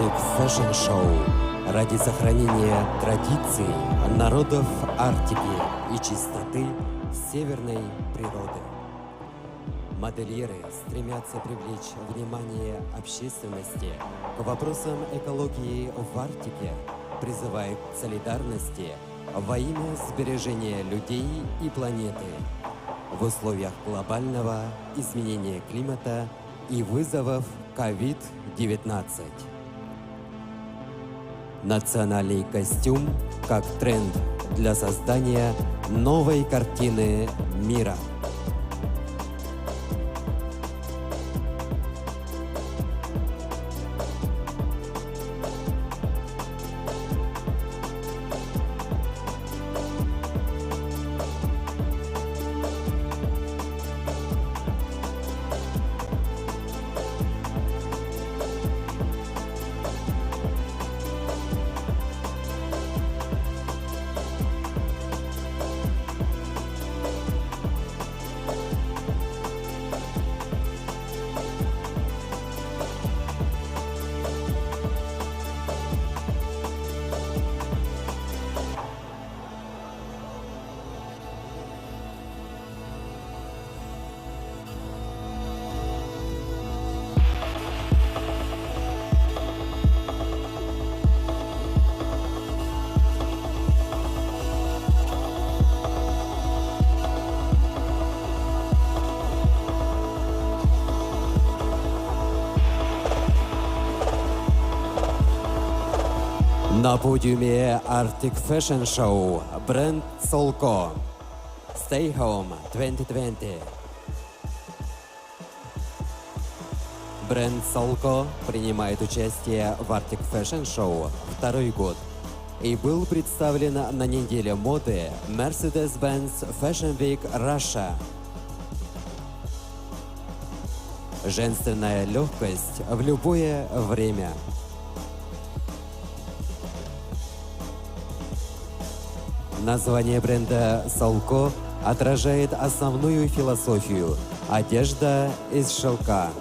Arctic Fashion Show ради сохранения традиций народов Арктики и чистоты северной природы. Модельеры стремятся привлечь внимание общественности к вопросам экологии в Арктике, призывая к солидарности во имя сбережения людей и планеты в условиях глобального изменения климата и вызовов COVID-19. Национальный костюм как тренд для создания новой картины мира. На подиуме Arctic Fashion Show бренд Solco Stay Home 2020. Бренд Solco принимает участие в Arctic Fashion Show второй год и был представлен на неделе моды Mercedes-Benz Fashion Week Russia. Женственная легкость в любое время. Название бренда Solco отражает основную философию – одежда из шелка.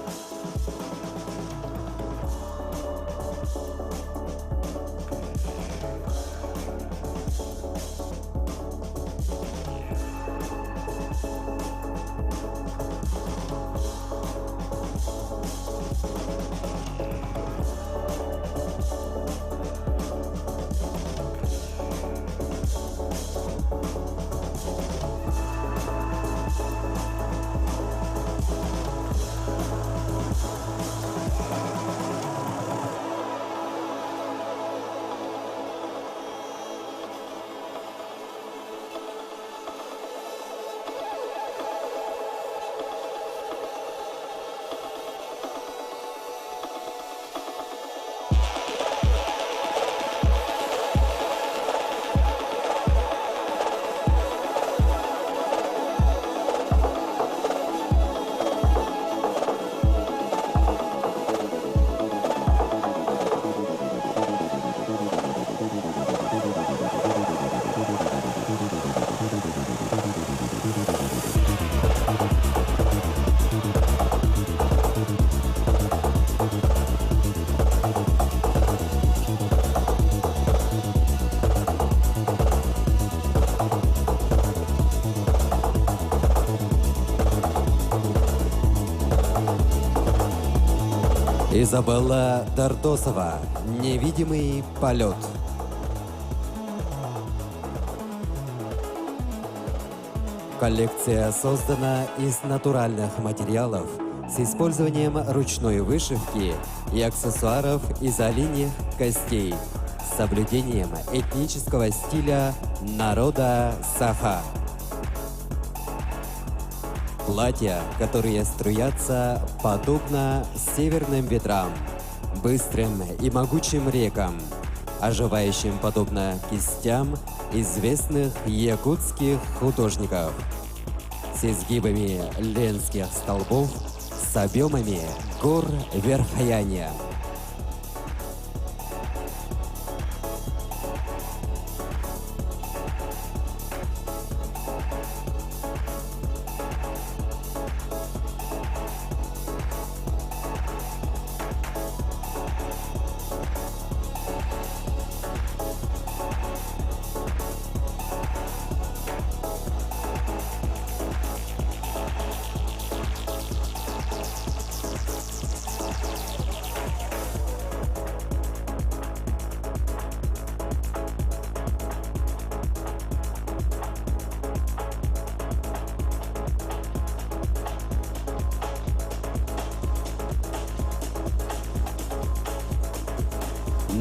Изабелла Дардосова. Невидимый полет. Коллекция создана из натуральных материалов с использованием ручной вышивки и аксессуаров из оленьих костей с соблюдением этнического стиля народа Саха. Платья, которые струятся подобно северным ветрам, быстрым и могучим рекам, оживающим подобно кистям известных якутских художников, с изгибами ленских столбов, с объемами гор Верхояния.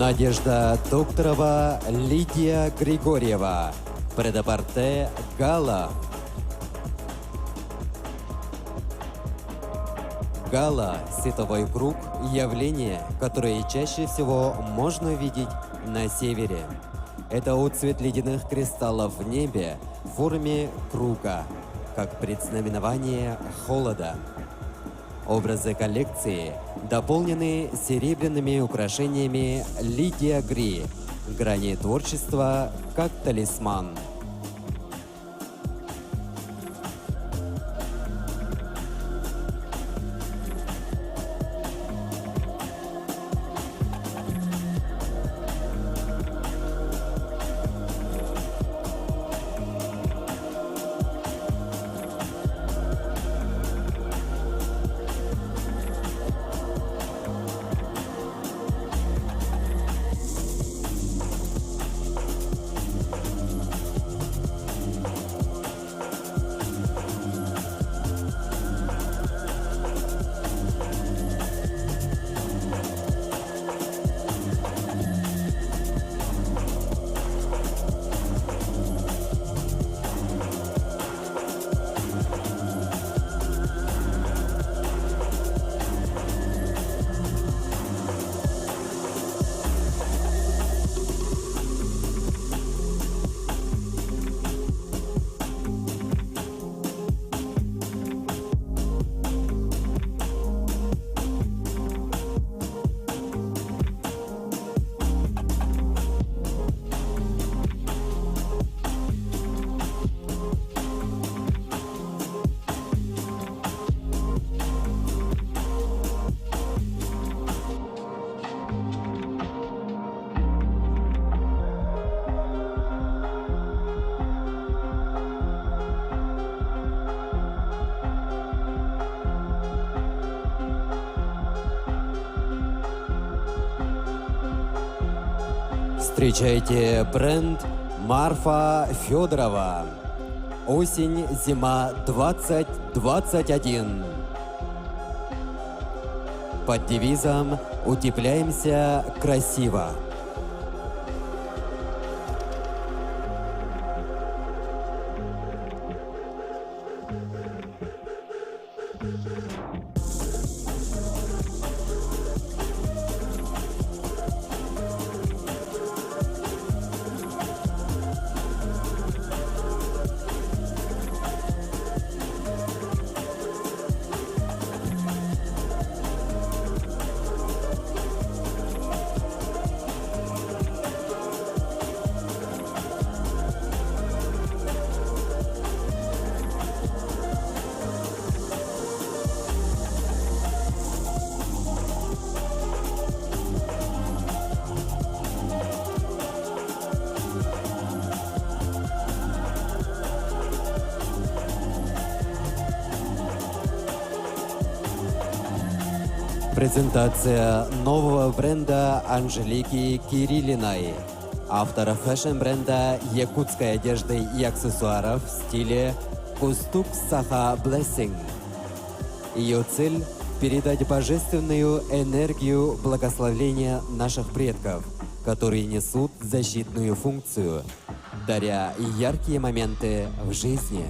Надежда Докторова, Лидия Григорьева. Предапорте Гала. Гала – световой круг – явление, которое чаще всего можно видеть на севере. Это отцвет ледяных кристаллов в небе в форме круга, как предзнаменование холода. Образы коллекции дополнены серебряными украшениями Лидия Гри, грани творчества как талисман. Встречайте бренд Марфа Федорова. Осень-зима 2021. Под девизом «Утепляемся красиво». Презентация нового бренда Анжелики Кириллиной, автора фэшн-бренда якутской одежды и аксессуаров в стиле Кустук Саха Блессинг. Ее цель – передать божественную энергию благословления наших предков, которые несут защитную функцию, даря яркие моменты в жизни.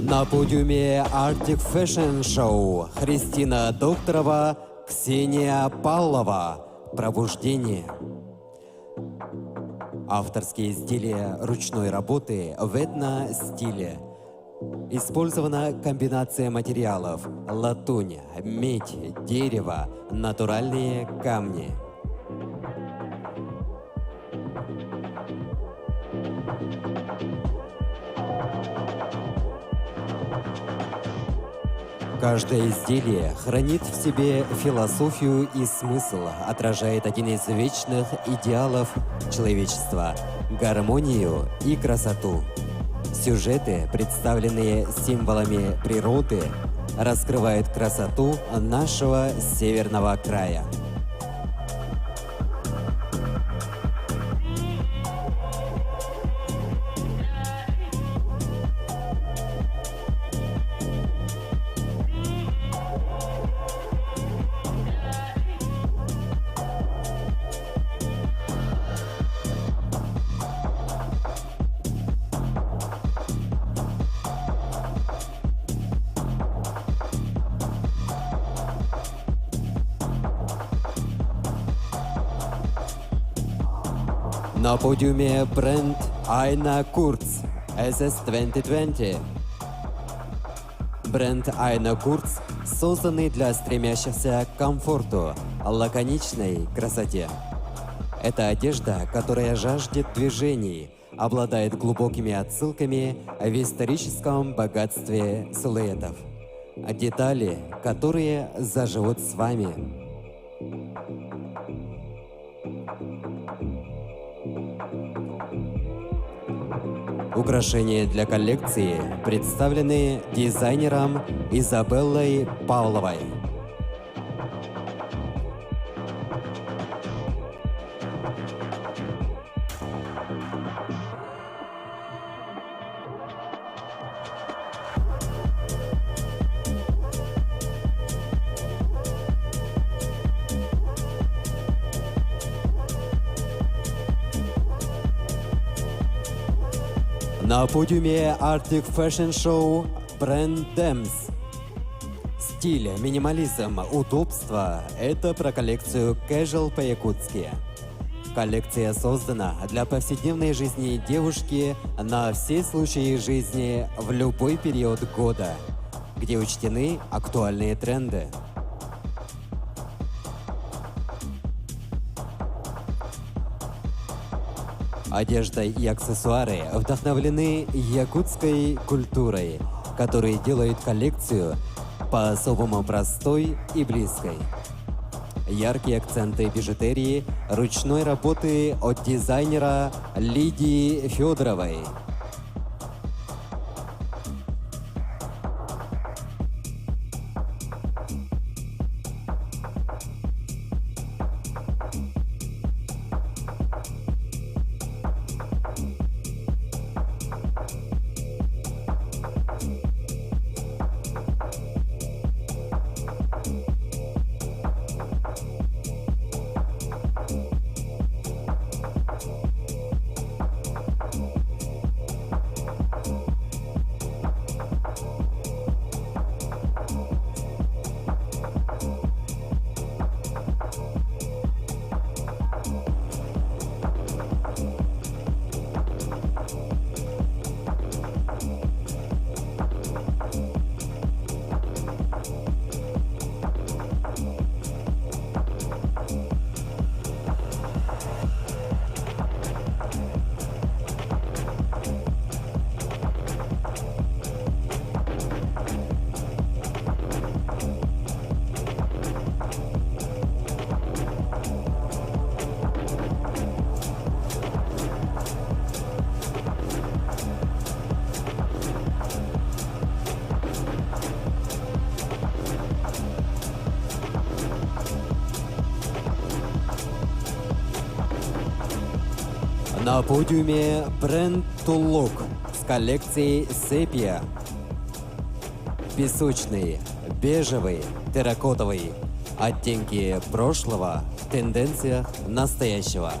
На подиуме Arctic Fashion Show Христина Докторова, Ксения Павлова. Пробуждение. Авторские изделия ручной работы в этно-стиле. Использована комбинация материалов: латунь, медь, дерево, натуральные камни. Каждое изделие хранит в себе философию и смысл, отражает один из вечных идеалов человечества – гармонию и красоту. Сюжеты, представленные символами природы, раскрывают красоту нашего северного края. На подиуме бренд Айна Курц SS 2020. Бренд Айна Курц созданный для стремящихся к комфорту, лаконичной красоте. Это одежда, которая жаждет движений, обладает глубокими отсылками в историческом богатстве силуэтов. Детали, которые заживут с вами. Украшения для коллекции представлены дизайнером Изабеллой Павловой. На подиуме Arctic Fashion Show бренд Dems. Стиль, минимализм, удобство – это про коллекцию Casual по-якутски. Коллекция создана для повседневной жизни девушки на все случаи жизни в любой период года, где учтены актуальные тренды. Одежда и аксессуары вдохновлены якутской культурой, которые делают коллекцию по-особому простой и близкой. Яркие акценты бижутерии ручной работы от дизайнера Лидии Федоровой. На подиуме бренд Тулук с коллекцией Сепия. Песочный, бежевый, терракотовый. Оттенки прошлого в тенденциях настоящего.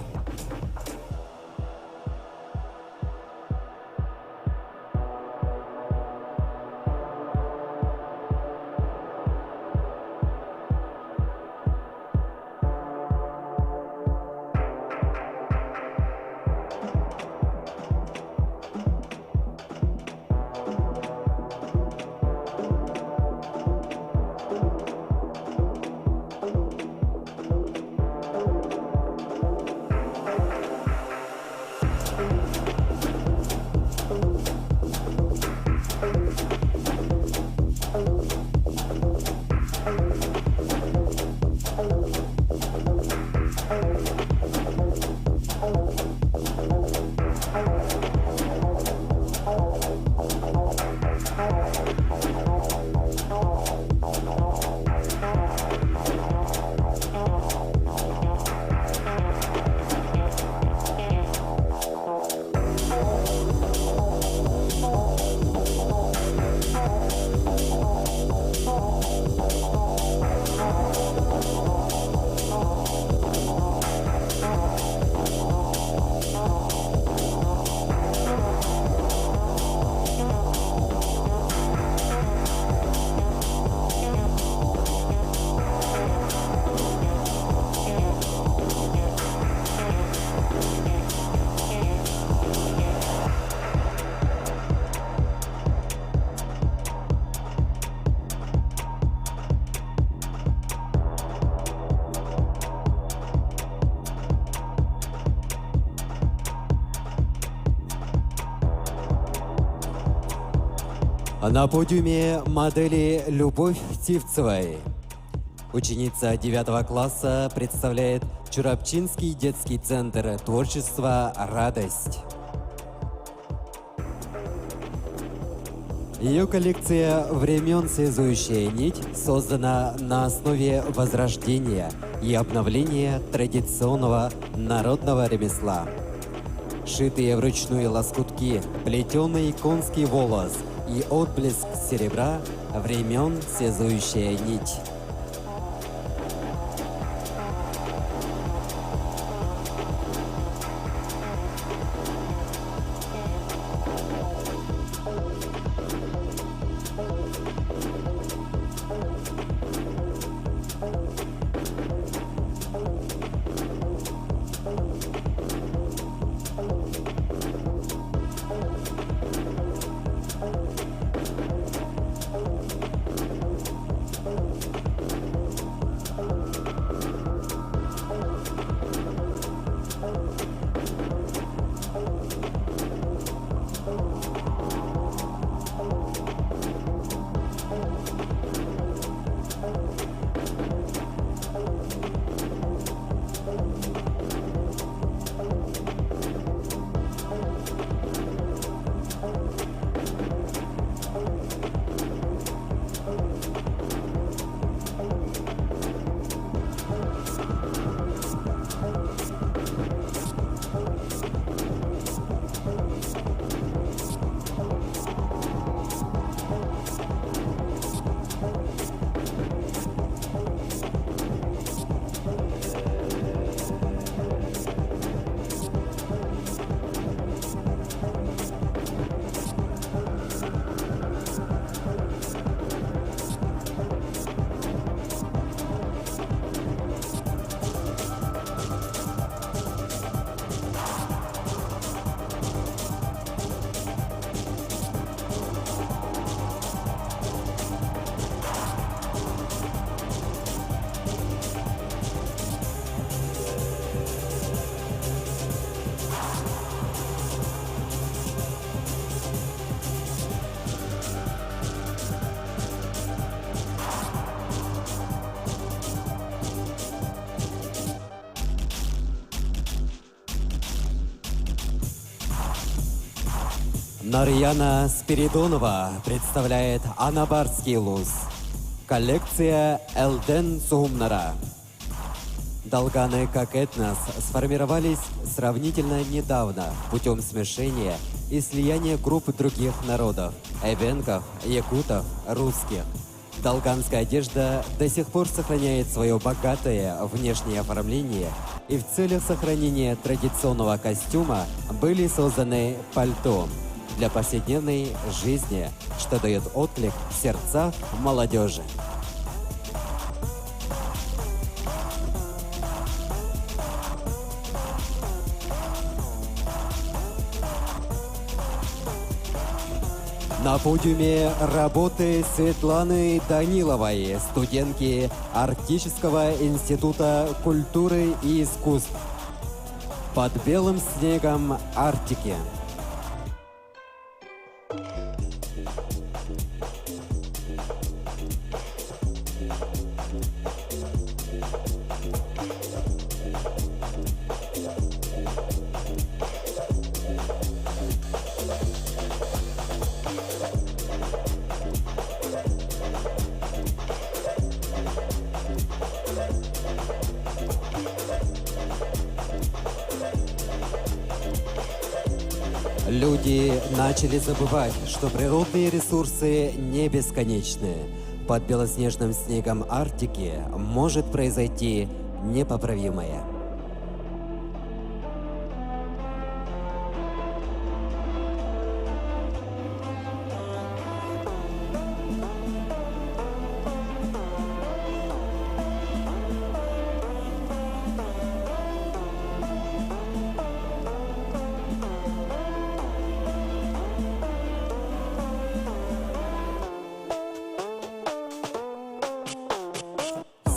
На подиуме модели Любовь Тивцевой. Ученица 9 класса представляет Чурапчинский детский центр творчества «Радость». Ее коллекция времен «Связующая нить» создана на основе возрождения и обновления традиционного народного ремесла. Шитые вручную лоскутки, плетеный конский волос и отблеск серебра времен «Связующая нить». Нарьяна Спиридонова представляет Анабарский луз. Коллекция Элден Сумнара. Долганы как этнос сформировались сравнительно недавно путем смешения и слияния групп других народов – эвенков, якутов, русских. Долганская одежда до сих пор сохраняет свое богатое внешнее оформление, и в целях сохранения традиционного костюма были созданы пальто для повседневной жизни, что дает отклик в сердцах молодежи. На подиуме работы Светланы Даниловой, студентки Арктического института культуры и искусств. Под белым снегом Арктики. Люди начали забывать, что природные ресурсы не бесконечны. Под белоснежным снегом Арктики может произойти непоправимое.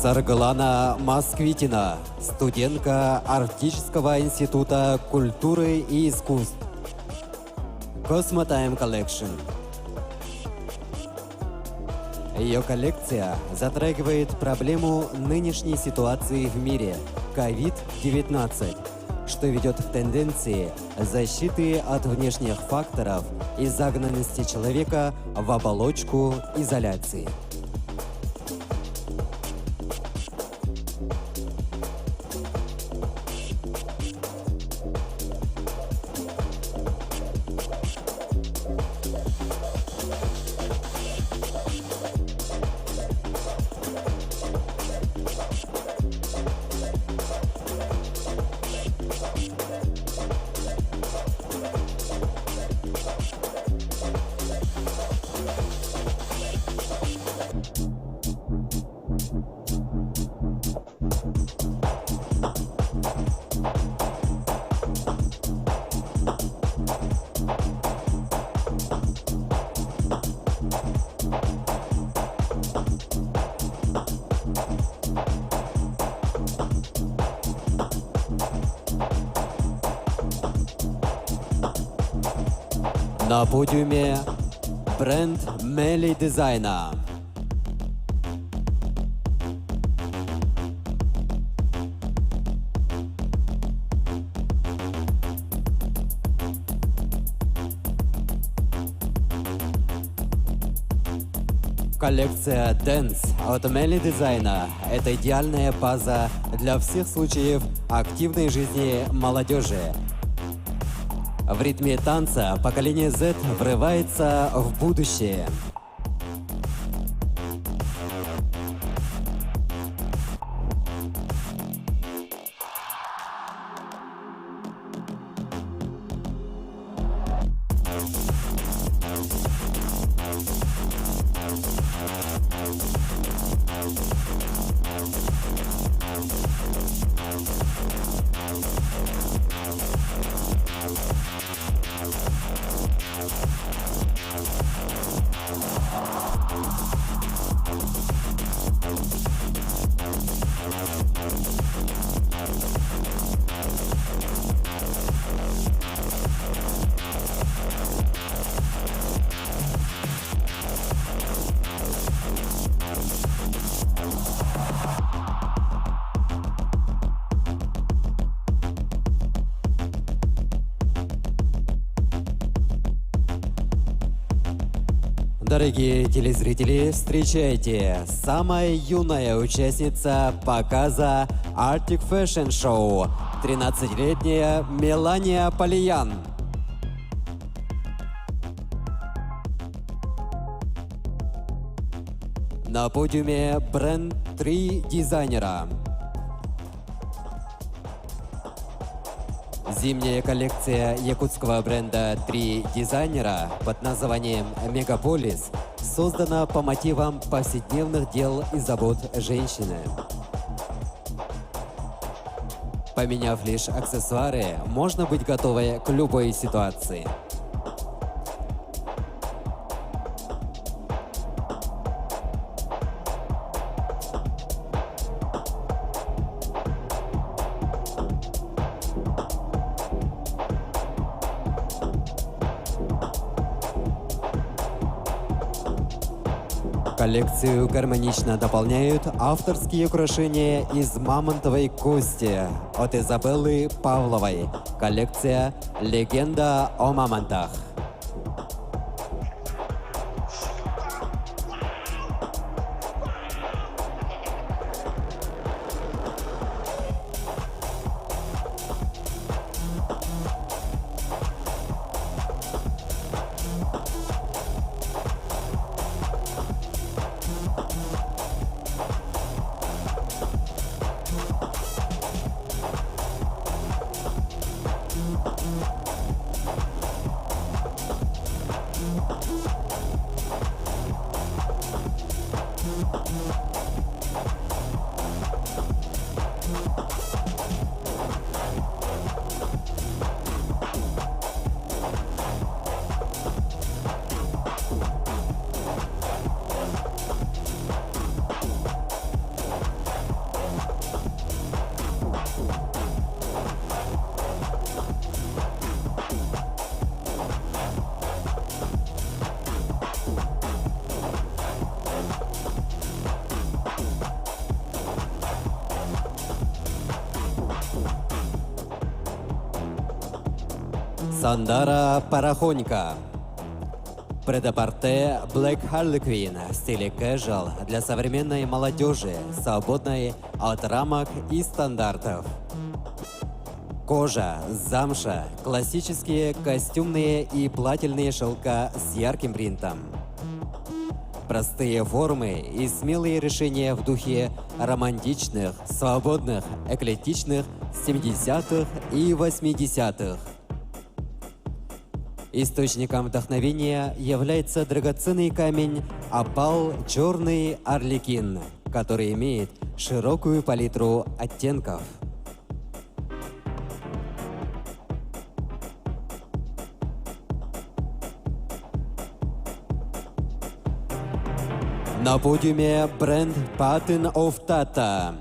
Сарглана Москвитина, студентка Арктического института культуры и искусств. Cosmotime Collection. Ее коллекция затрагивает проблему нынешней ситуации в мире – COVID-19, что ведет к тенденции защиты от внешних факторов и загнанности человека в оболочку изоляции. На подиуме бренд Мели Дизайна. Коллекция Dance от Мели Дизайна – это идеальная база для всех случаев активной жизни молодежи. В ритме танца поколение Z врывается в будущее. Дорогие телезрители, встречайте, самая юная участница показа Arctic Fashion Show, 13-летняя Мелания Полиян. На подиуме бренд 3 дизайнера. Зимняя коллекция якутского бренда 3 дизайнера под названием «Мегаполис» создана по мотивам повседневных дел и забот женщины. Поменяв лишь аксессуары, можно быть готовой к любой ситуации. Коллекцию гармонично дополняют авторские украшения из мамонтовой кости от Изабеллы Павловой. Коллекция «Легенда о мамонтах». Сандара Парахонька. Предапорте Black Harlequin в стиле casual для современной молодежи, свободной от рамок и стандартов. Кожа, замша, классические костюмные и плательные шелка с ярким принтом. Простые формы и смелые решения в духе романтичных, свободных, эклектичных 70-х и 80-х. Источником вдохновения является драгоценный камень опал черный арлекин, который имеет широкую палитру оттенков. На подиуме бренд Pattern of Tata.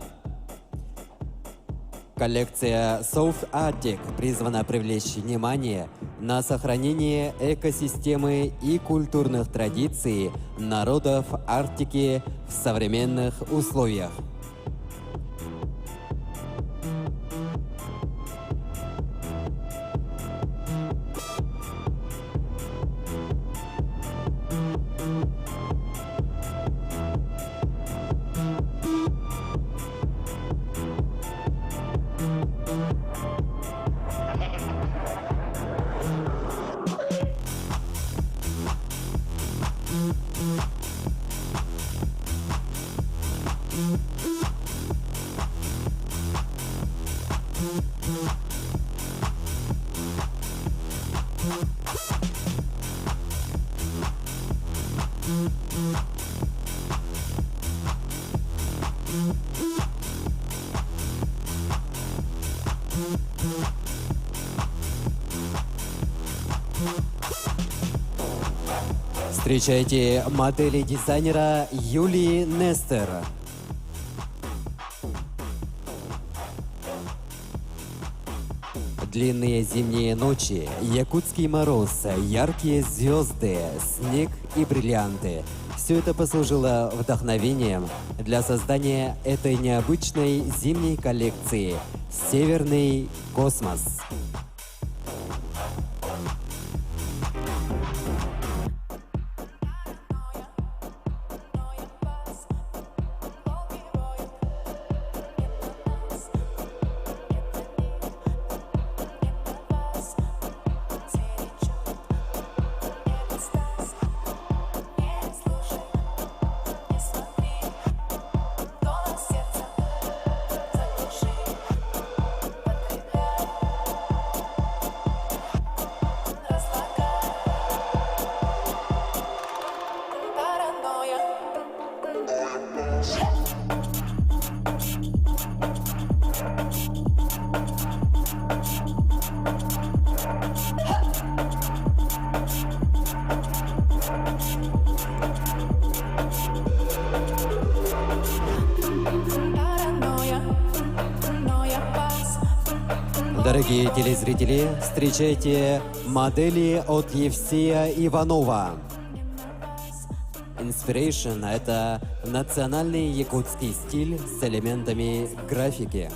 Коллекция Soft Arctic призвана привлечь внимание на сохранение экосистемы и культурных традиций народов Арктики в современных условиях. Встречайте модели дизайнера Юлии Нестер. Длинные зимние ночи, якутский мороз, яркие звезды, снег и бриллианты. Все это послужило вдохновением для создания этой необычной зимней коллекции «Северный космос». Дорогие телезрители, встречайте модели от Евсея Иванова. Inspiration – это национальный якутский стиль с элементами графики.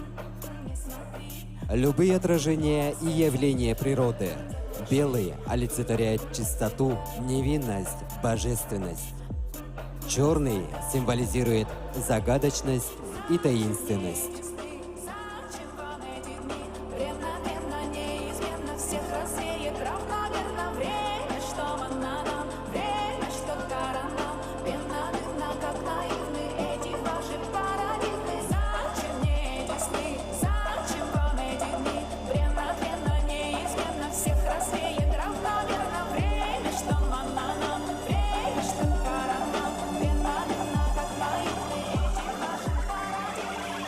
Любые отражения и явления природы. Белый олицетворяет чистоту, невинность, божественность. Черный символизирует загадочность и таинственность.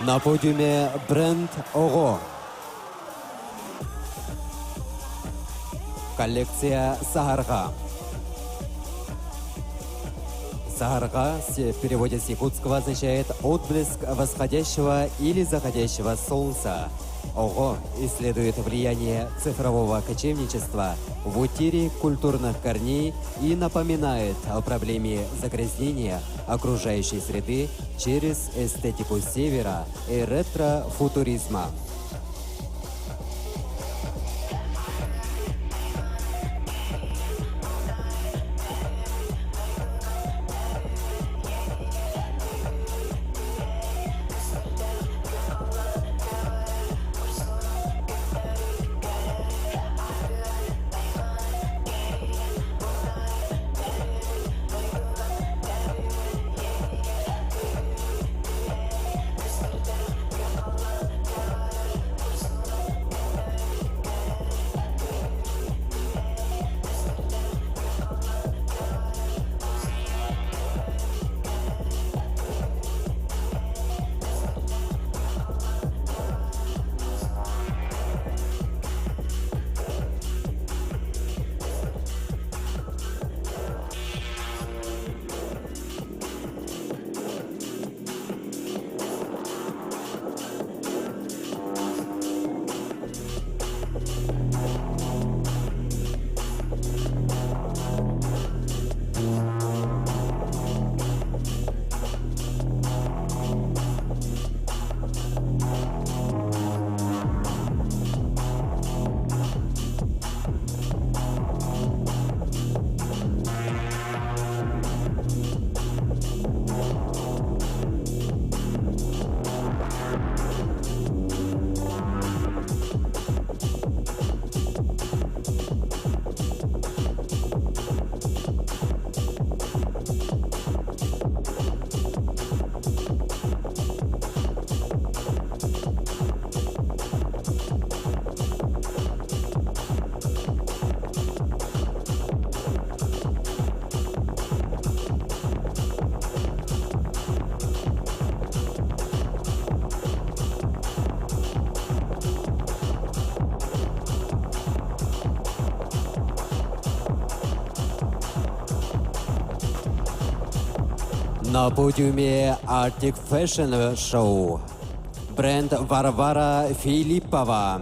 На подиуме бренд ОГО. Коллекция Сагарга. Сагарга в переводе с якутского означает «отблеск восходящего или заходящего солнца». ОГО исследует влияние цифрового кочевничества в утере культурных корней и напоминает о проблеме загрязнения окружающей среды через эстетику севера и ретро-футуризма. На подиуме Arctic Fashion Show. Бренд Варвара Филиппова.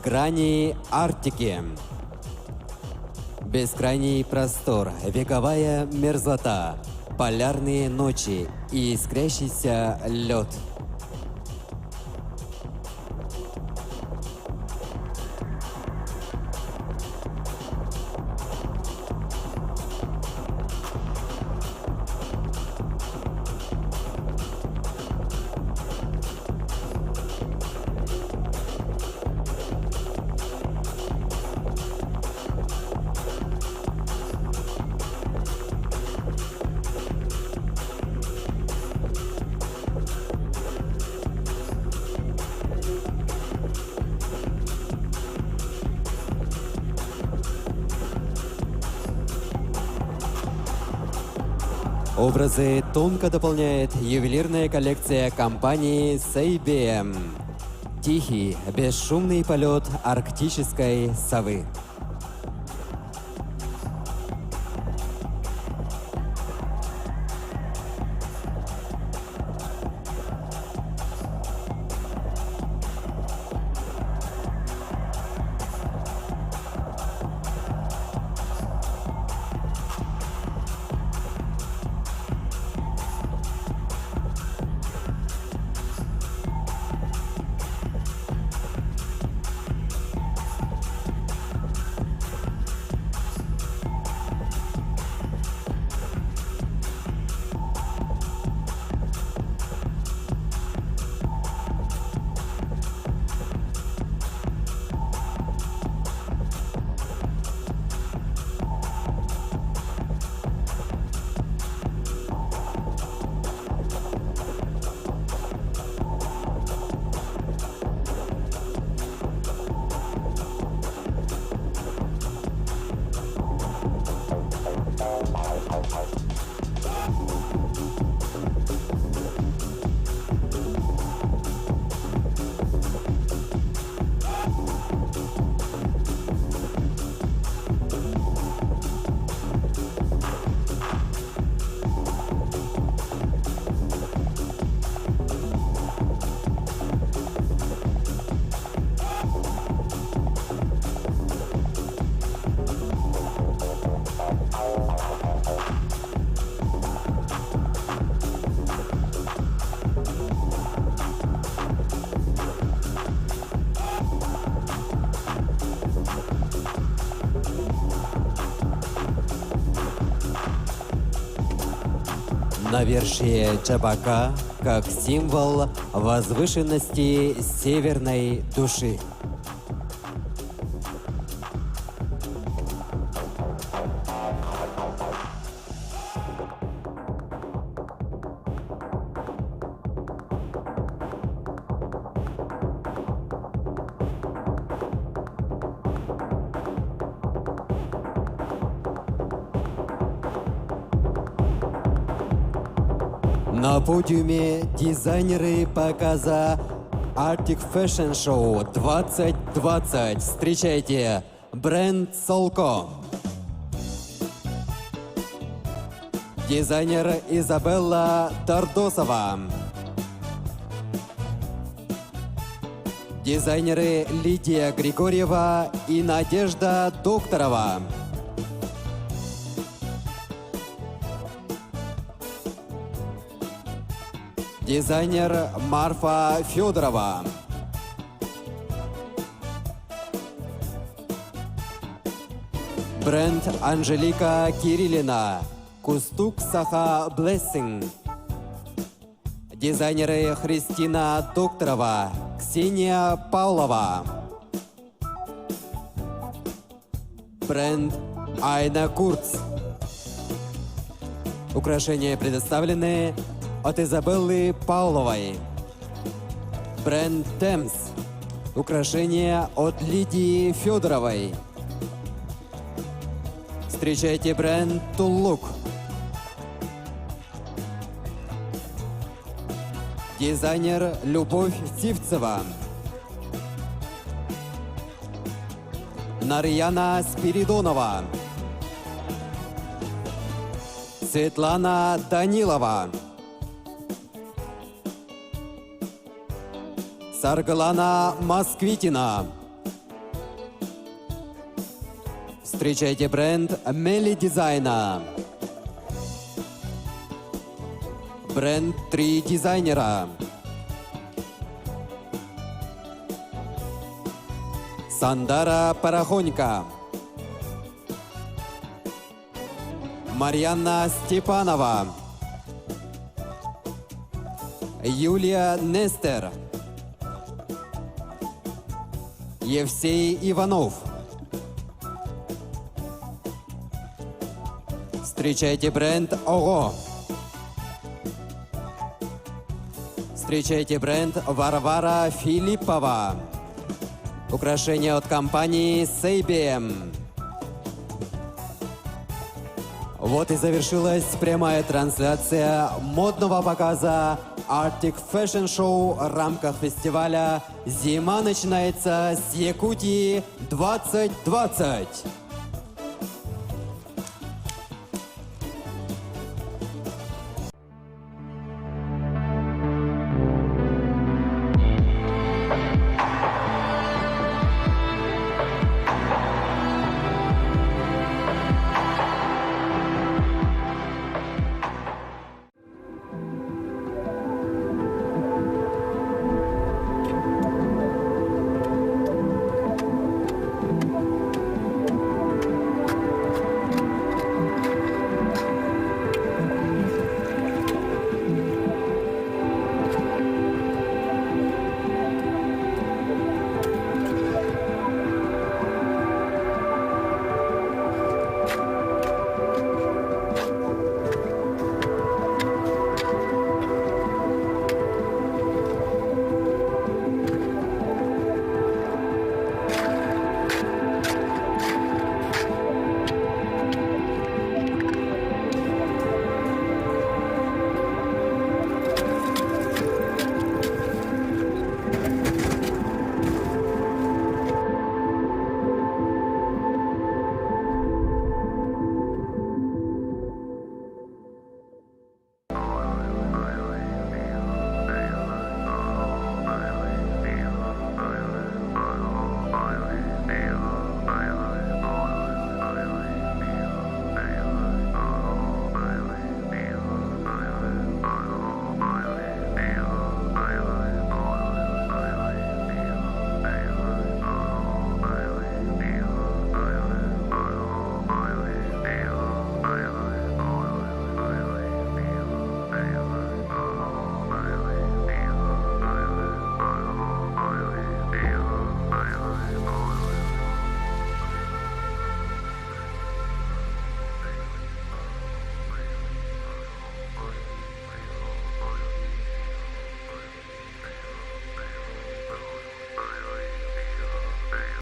Грани Арктики. Бескрайний простор, вековая мерзлота, полярные ночи и искрящийся лед. Образы тонко дополняет ювелирная коллекция компании CBM. Тихий, бесшумный полет арктической совы. Навершие Чабака как символ возвышенности северной души. На подиуме дизайнеры показа Arctic Fashion Show 2020. Встречайте бренд Солко. Дизайнер Изабелла Тардосова. Дизайнеры Лидия Григорьева и Надежда Докторова. Дизайнер Марфа Федорова. Бренд Анжелика Кириллина. Кустук Саха Блессинг. Дизайнеры Христина Докторова, Ксения Павлова. Бренд Айна Курц. Украшения предоставлены от Изабеллы Павловой. Бренд Темс. Украшения от Лидии Федоровой. Встречайте бренд Туллук. Дизайнер Любовь Сивцева. Нарьяна Спиридонова. Светлана Данилова. Саргалана Москвитина. Встречайте бренд Мели Дизайна. Бренд 3 дизайнера. Сандара Парахонька. Марьяна Степанова. Юлия Нестер. Евсей Иванов. Встречайте бренд ОГО. Встречайте бренд Варвара Филиппова. Украшения от компании CBM. Вот и завершилась прямая трансляция модного показа Arctic Fashion Show в рамках фестиваля «Зима начинается с Якутии 2020».